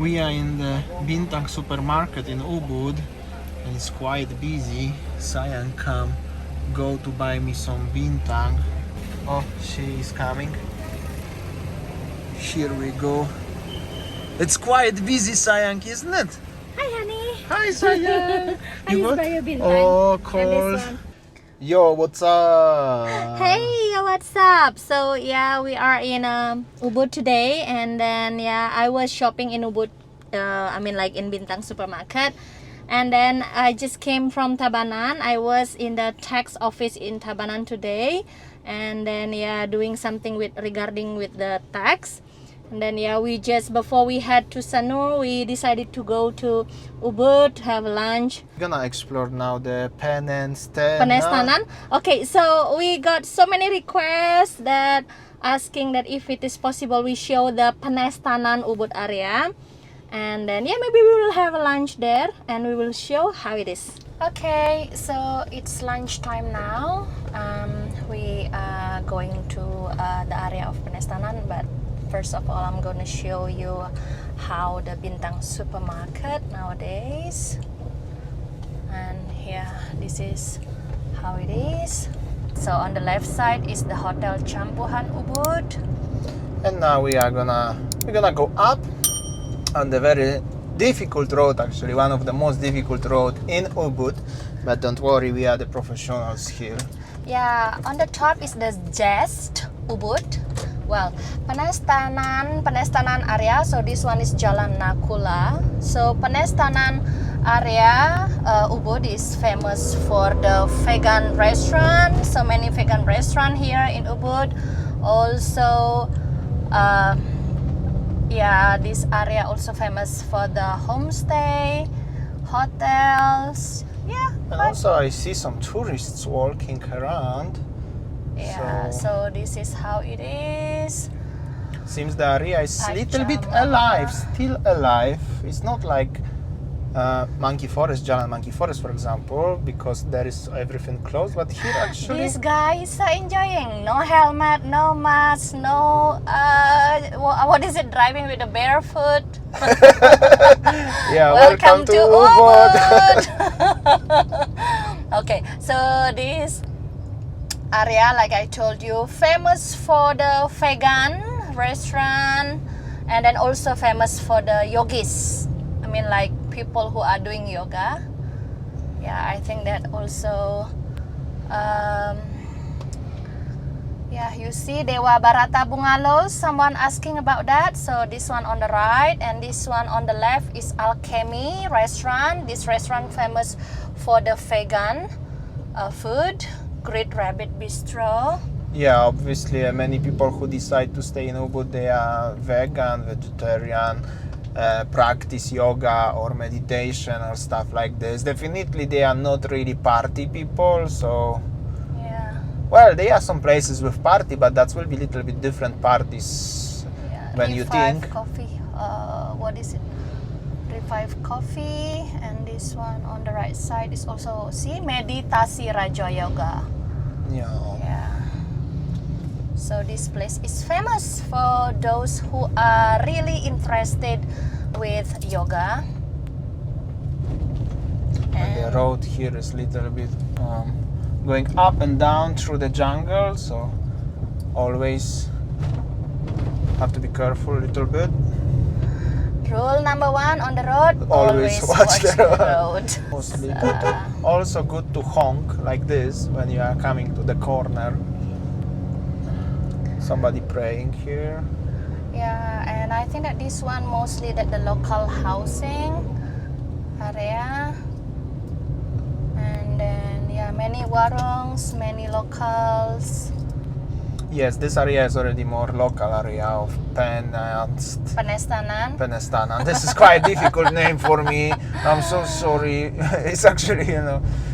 We are in the Bintang supermarket in Ubud and it's quite busy. Sayan go to buy me some bintang. Oh, she is coming. Here we go. It's quite busy, Sayan, isn't it? Hi, honey. Hi, Sayan. I just buy your bintang. Oh, And cool. this one. Yo, what's up? Hey, what's up? So yeah, we are in Ubud today, and then yeah, I was shopping in Ubud. Like in Bintang supermarket, and then I just came from Tabanan. I was in the tax office in Tabanan today, and then yeah, doing something regarding with the tax. And then yeah, we just before we head to Sanur, we decided to go to Ubud to have lunch. We're gonna explore now the Penestanan. Penestanan. Okay, so we got so many requests that asking that if it is possible we show the Penestanan Ubud area, and then yeah, maybe we will have a lunch there and we will show how it is. Okay, so it's lunchtime now. We are going to the area of Penestanan, but first of all, I'm gonna show you how the Bintang supermarket nowadays. And yeah, this is how it is. So on the left side is the Hotel Campuhan Ubud. And now we're gonna go up on the very difficult road, actually one of the most difficult road in Ubud. But don't worry, we are the professionals here. Yeah, on the top is the Jest Ubud. Well, Penestanan area. So this one is Jalan Nakula. So Penestanan area Ubud is famous for the vegan restaurant. So many vegan restaurant here in Ubud. Also, yeah, this area also famous for the homestay, hotels. Yeah. And also I see some tourists walking around. Yeah, so this is how it is. Seems the area is a little bit alive, still alive. It's not like Monkey Forest, Jalan Monkey Forest, for example, because there is everything closed. But here actually, This guy is so enjoying. No helmet, no mask, no what is it? Driving with a barefoot. yeah, Welcome to Ubud. Okay, so this area, like I told you, famous for the vegan restaurant, and then also famous for the yogis. I mean, like people who are doing yoga. Yeah, I think that also. Yeah, you see Dewa Barata Bungalos. Someone asking about that. So this one on the right and this one on the left is Alchemy restaurant. This restaurant famous for the vegan food. Great Rabbit Bistro. Yeah, obviously many people who decide to stay in Ubud, they are vegan, vegetarian, practice yoga or meditation or stuff like this. Definitely they are not really party people, so Yeah. well, there are some places with party, but that will be a little bit different parties when you Revive think. Coffee. What is it? Revive Coffee, and this one on the right side is also Meditasi Raja Yoga. Yeah. Yeah. So this place is famous for those who are really interested with yoga. And the road here is a little bit going up and down through the jungle, so always have to be careful a little bit. Rule number 1 on the road: Always watch the road. Mostly good also good to honk like this when you are coming to the corner. Somebody praying here. Yeah, and I think that this one mostly that the local housing area, and then yeah, many warungs, many locals. Yes, this area is already more local area of Penestanan. Penestanan. This is quite a difficult name for me. I'm so sorry. It's actually,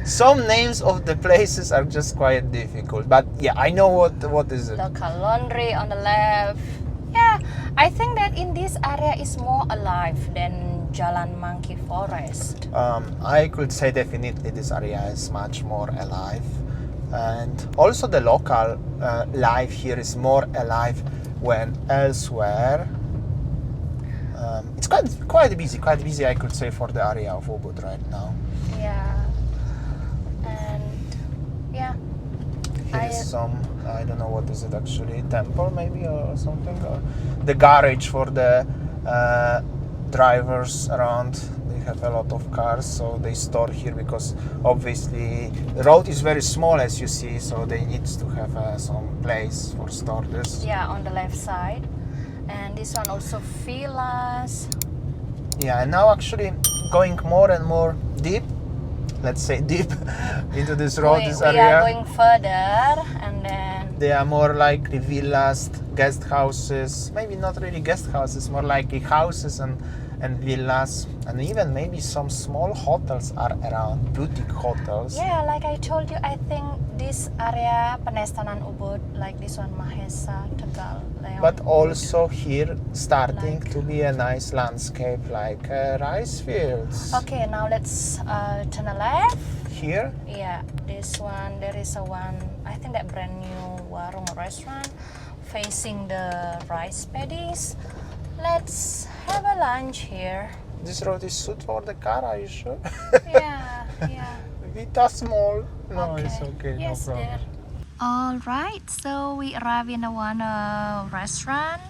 some names of the places are just quite difficult. But yeah, I know what is it. Local laundry on the left. Yeah, I think that in this area is more alive than Jalan Monkey Forest. I could say definitely this area is much more alive. And also the local life here is more alive when elsewhere It's quite busy, I could say, for the area of Ubud right now. Yeah. And yeah. Here's some, I don't know what is it actually, temple maybe or something, or the garage for the drivers around. They have a lot of cars, so they store here because obviously the road is very small, as you see, so they need to have some place for store this. Yeah, on the left side. And this one also villas. Yeah, and now actually going more and more deep, let's say deep, into this road, this area. We are going further, and then they are more like the villas, guest houses, maybe not really guest houses, more like houses and villas, and even maybe some small hotels are around, boutique hotels. Yeah, like I told you, I think this area Penestanan Ubud, like this one Mahesa, Tegal, Leon, But also here starting Like- to be a nice landscape, like rice fields. Okay, now let's turn the left. Here, Yeah, this one, there is a one, I think that brand new warung restaurant facing the rice paddies. Let's have a lunch here. this road is suit for the car, are you sure? Yeah, yeah. Vita small. No, it's okay, Yes, no problem. there. All right, so we arrive in one restaurant,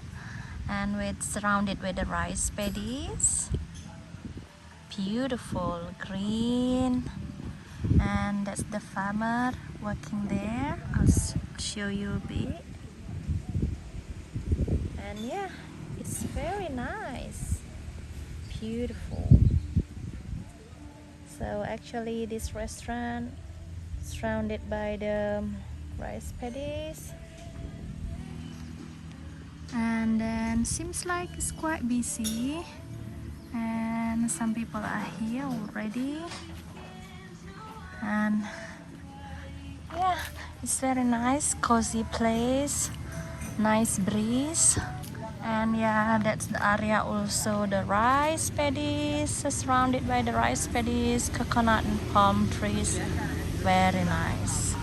and it's surrounded with the rice paddies. Beautiful green, and that's the farmer working there. I'll show you a bit. And yeah, it's very nice, beautiful. So actually this restaurant surrounded by the rice paddies, and then seems like it's quite busy, and some people are here already, and yeah, it's very nice, cozy place, nice breeze. And yeah, that's the area also, the rice paddies, surrounded by the rice paddies, coconut and palm trees. Very nice.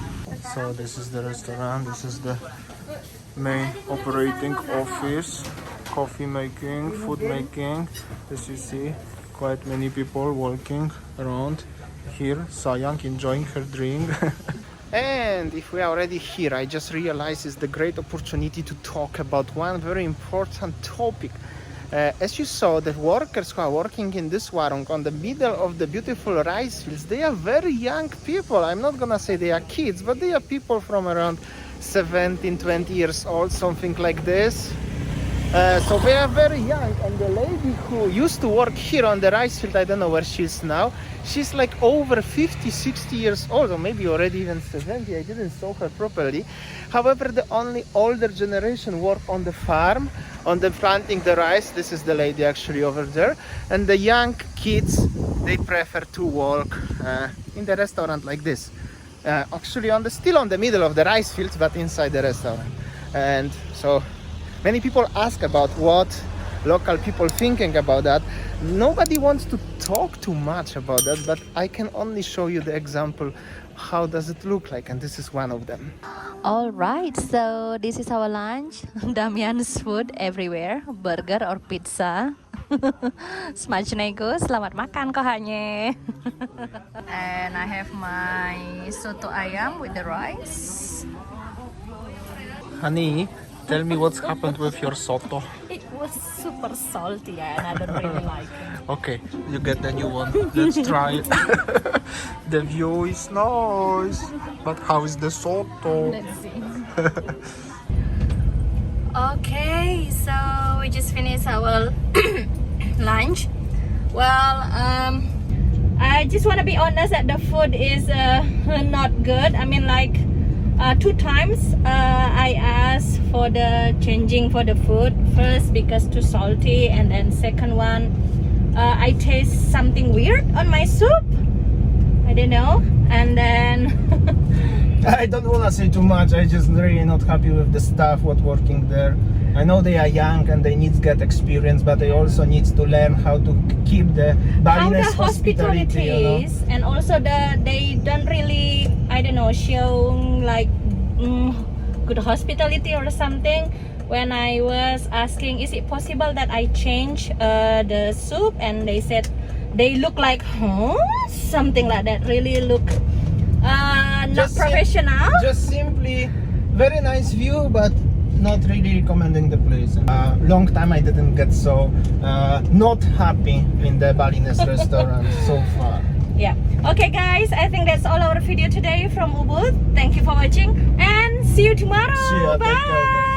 So this is the restaurant, this is the main operating office, coffee making, food making. As you see, quite many people walking around here. Sayang enjoying her drink. And if we are already here, I just realized it's the great opportunity to talk about one very important topic. As you saw, the workers who are working in this warung on the middle of the beautiful rice fields, they are very young people. I'm not gonna say they are kids, but they are people from around 17, 20 years old, something like this. So they are very young, and the lady who used to work here on the rice field, I don't know where she is now, she's like over 50, 60 years old, or maybe already even 70, I didn't saw her properly. However, the only older generation work on the farm, on the planting the rice. This is the lady actually over there. And the young kids, they prefer to work in the restaurant like this. Actually still on the middle of the rice fields, but inside the restaurant. And so many people ask about what local people thinking about that. Nobody wants to talk too much about that, but I can only show you the example. How does it look like? And this is one of them. All right, so this is our lunch. Damian's food everywhere, burger or pizza. Smacznego, selamat makan kohanye. And I have my soto ayam with the rice. Honey, tell me what's happened with your soto. It was super salty and I don't really like it. Okay, you get the new one. Let's try it. The view is nice, but how is the soto? Let's see. Okay, so we just finished our lunch. Well, I just want to be honest that the food is not good. I mean, like 2 times I asked for the changing for the food. First because too salty, and then second one I taste something weird on my soup. I don't know. And then I don't want to say too much. I just really not happy with the staff what working there. I know they are young and they need to get experience, but they also need to learn how to keep the Balinese hospitality, you know? is, and also they don't really, I don't know, show like good hospitality or something. when I was asking, is it possible that I change the soup, and they said they look like something like that, really look not professional. Just simply very nice view, but not really recommending the place. Long time I didn't get so not happy in the Balinese restaurant so far. Yeah. Okay guys, I think that's all our video today from Ubud. Thank you for watching and see you tomorrow. See ya, take care. Bye.